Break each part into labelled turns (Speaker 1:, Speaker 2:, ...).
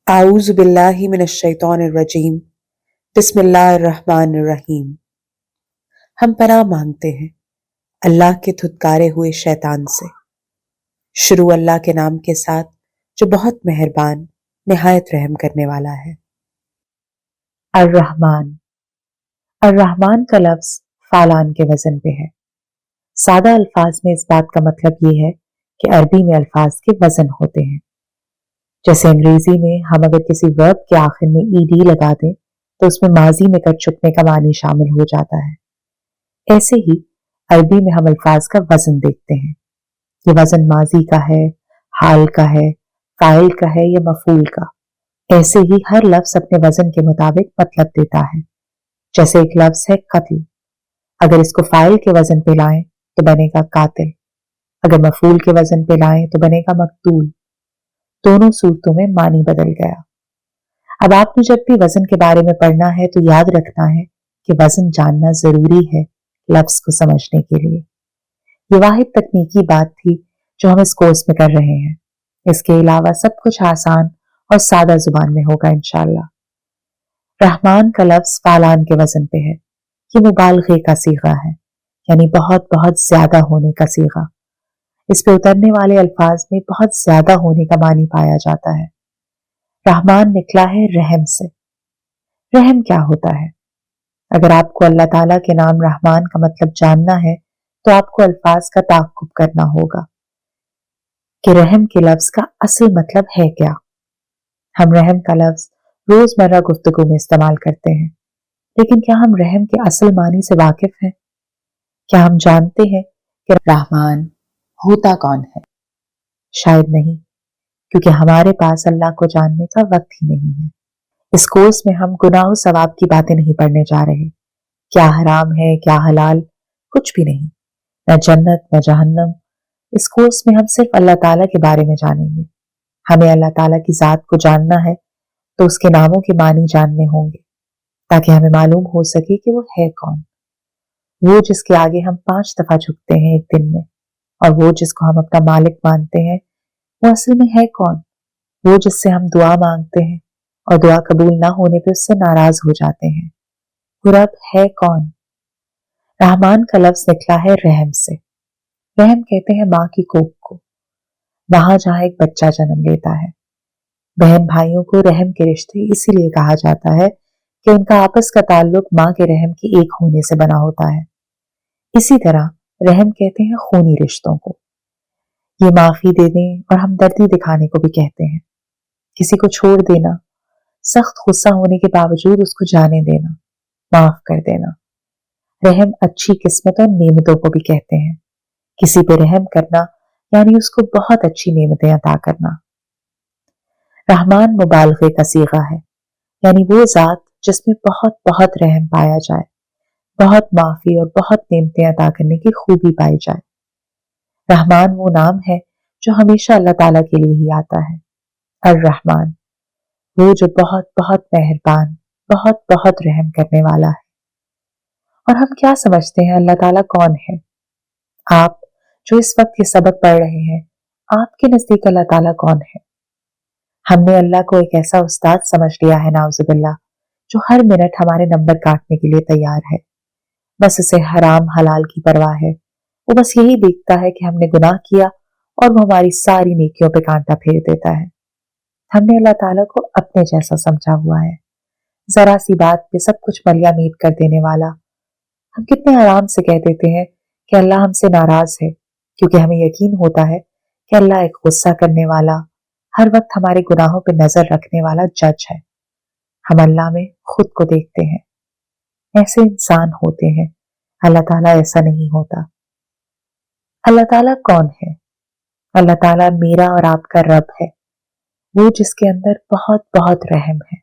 Speaker 1: اعوذ باللہ من الشیطان الرجیم بسم اللہ الرحمن الرحیم۔ ہم پناہ مانگتے ہیں اللہ کے دھتکارے ہوئے شیطان سے۔ شروع اللہ کے نام کے ساتھ جو بہت مہربان نہایت رحم کرنے والا ہے۔ الرحمن۔ الرحمن کا لفظ فعلان کے وزن پہ ہے۔ سادہ الفاظ میں اس بات کا مطلب یہ ہے کہ عربی میں الفاظ کے وزن ہوتے ہیں۔ جیسے انگریزی میں ہم اگر کسی ورب کے آخر میں ای ڈی لگا دیں تو اس میں ماضی میں کر چکنے کا معنی شامل ہو جاتا ہے۔ ایسے ہی عربی میں ہم الفاظ کا وزن دیکھتے ہیں۔ یہ وزن ماضی کا ہے، حال کا ہے، فاعل کا ہے یا مفعول کا۔ ایسے ہی ہر لفظ اپنے وزن کے مطابق مطلب دیتا ہے۔ جیسے ایک لفظ ہے قتل، اگر اس کو فاعل کے وزن پہ لائیں تو بنے گا قاتل، اگر مفعول کے وزن پہ لائیں تو بنے گا مقتول۔ دونوں صورتوں میں معنی بدل گیا۔ اب آپ نے جب بھی وزن کے بارے میں پڑھنا ہے تو یاد رکھنا ہے کہ وزن جاننا ضروری ہے لفظ کو سمجھنے کے لیے۔ یہ واحد تکنیکی بات تھی جو ہم اس کورس میں کر رہے ہیں۔ اس کے علاوہ سب کچھ آسان اور سادہ زبان میں ہوگا انشاءاللہ۔ رحمان کا لفظ فعلان کے وزن پہ ہے۔ یہ مبالغے کا صیغہ ہے، یعنی بہت بہت زیادہ ہونے کا صیغہ۔ اس پہ اترنے والے الفاظ میں بہت زیادہ ہونے کا معنی پایا جاتا ہے۔ رحمان نکلا ہے رحم سے۔ رحم کیا ہوتا ہے؟ اگر آپ کو اللہ تعالیٰ کے نام رحمان کا مطلب جاننا ہے تو آپ کو الفاظ کا تعاقب کرنا ہوگا کہ رحم کے لفظ کا اصل مطلب ہے کیا۔ ہم رحم کا لفظ روزمرہ گفتگو میں استعمال کرتے ہیں، لیکن کیا ہم رحم کے اصل معنی سے واقف ہیں؟ کیا ہم جانتے ہیں کہ رحمان ہوتا کون ہے؟ شاید نہیں، کیونکہ ہمارے پاس اللہ کو جاننے کا وقت ہی نہیں ہے۔ اس کورس میں ہم گناہ و ثواب کی باتیں نہیں پڑھنے جا رہے۔ کیا حرام ہے، کیا حلال، کچھ بھی نہیں، نہ جنت نہ جہنم۔ اس کورس میں ہم صرف اللہ تعالیٰ کے بارے میں جانیں گے۔ ہمیں اللہ تعالیٰ کی ذات کو جاننا ہے تو اس کے ناموں کے معنی جاننے ہوں گے، تاکہ ہمیں معلوم ہو سکے کہ وہ ہے کون۔ وہ جس کے آگے ہم 5 دفعہ جھکتے ہیں ایک دن میں، اور وہ جس کو ہم اپنا مالک مانتے ہیں، وہ اصل میں ہے کون؟ وہ جس سے ہم دعا مانگتے ہیں اور دعا قبول نہ ہونے پہ اس سے ناراض ہو جاتے ہیں، وہ رب ہے کون؟ رحمان کا لفظ نکلا ہے رحم سے۔ رحم کہتے ہیں ماں کی کوکھ کو، وہاں جہاں ایک بچہ جنم لیتا ہے۔ بہن بھائیوں کو رحم کے رشتے اسی لیے کہا جاتا ہے کہ ان کا آپس کا تعلق ماں کے رحم کے ایک ہونے سے بنا ہوتا ہے۔ اسی طرح رحم کہتے ہیں خونی رشتوں کو۔ یہ معافی دے دیں اور ہمدردی دکھانے کو بھی کہتے ہیں۔ کسی کو چھوڑ دینا، سخت غصہ ہونے کے باوجود اس کو جانے دینا، معاف کر دینا۔ رحم اچھی قسمت اور نعمتوں کو بھی کہتے ہیں۔ کسی پہ رحم کرنا یعنی اس کو بہت اچھی نعمتیں عطا کرنا۔ رحمان مبالغے کا صیغہ ہے، یعنی وہ ذات جس میں بہت بہت رحم پایا جائے، بہت معافی اور بہت نعمتیں عطا کرنے کی خوبی پائی جائے۔ رحمان وہ نام ہے جو ہمیشہ اللہ تعالیٰ کے لیے ہی آتا ہے۔ الرحمن، وہ جو بہت بہت مہربان، بہت بہت رحم کرنے والا ہے۔ اور ہم کیا سمجھتے ہیں اللہ تعالیٰ کون ہے؟ آپ جو اس وقت یہ سبق پڑھ رہے ہیں، آپ کے نزدیک اللہ تعالیٰ کون ہے؟ ہم نے اللہ کو ایک ایسا استاد سمجھ لیا ہے نعوذ باللہ، جو ہر منٹ ہمارے نمبر کاٹنے کے لیے تیار ہے۔ بس اسے حرام حلال کی پرواہ ہے۔ وہ بس یہی دیکھتا ہے کہ ہم نے گناہ کیا اور وہ ہماری ساری نیکیوں پہ کانٹا پھیر دیتا ہے۔ ہم نے اللہ تعالیٰ کو اپنے جیسا سمجھا ہوا ہے، ذرا سی بات پہ سب کچھ ملیا میٹ کر دینے والا۔ ہم کتنے آرام سے کہہ دیتے ہیں کہ اللہ ہم سے ناراض ہے، کیونکہ ہمیں یقین ہوتا ہے کہ اللہ ایک غصہ کرنے والا، ہر وقت ہمارے گناہوں پہ نظر رکھنے والا جج ہے۔ ہم اللہ میں خود کو دیکھتے ہیں۔ ایسے انسان ہوتے ہیں، اللہ تعالیٰ ایسا نہیں ہوتا۔ اللہ تعالیٰ کون ہے؟ اللہ تعالیٰ میرا اور آپ کا رب ہے، وہ جس کے اندر بہت بہت رحم ہے۔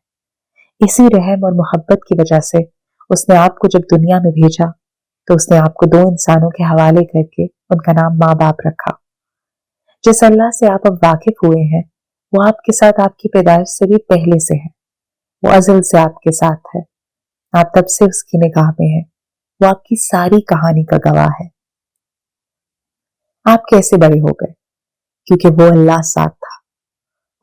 Speaker 1: اسی رحم اور محبت کی وجہ سے اس نے آپ کو جب دنیا میں بھیجا تو اس نے آپ کو 2 انسانوں کے حوالے کر کے ان کا نام ماں باپ رکھا۔ جس اللہ سے آپ اب واقف ہوئے ہیں وہ آپ کے ساتھ آپ کی پیدائش سے بھی پہلے سے ہے، وہ ازل سے آپ کے ساتھ ہے، آپ تب سے اس کی نگاہ میں ہیں، وہ آپ کی ساری کہانی کا گواہ ہے۔ آپ کیسے بڑے ہو گئے؟ کیونکہ وہ اللہ ساتھ تھا۔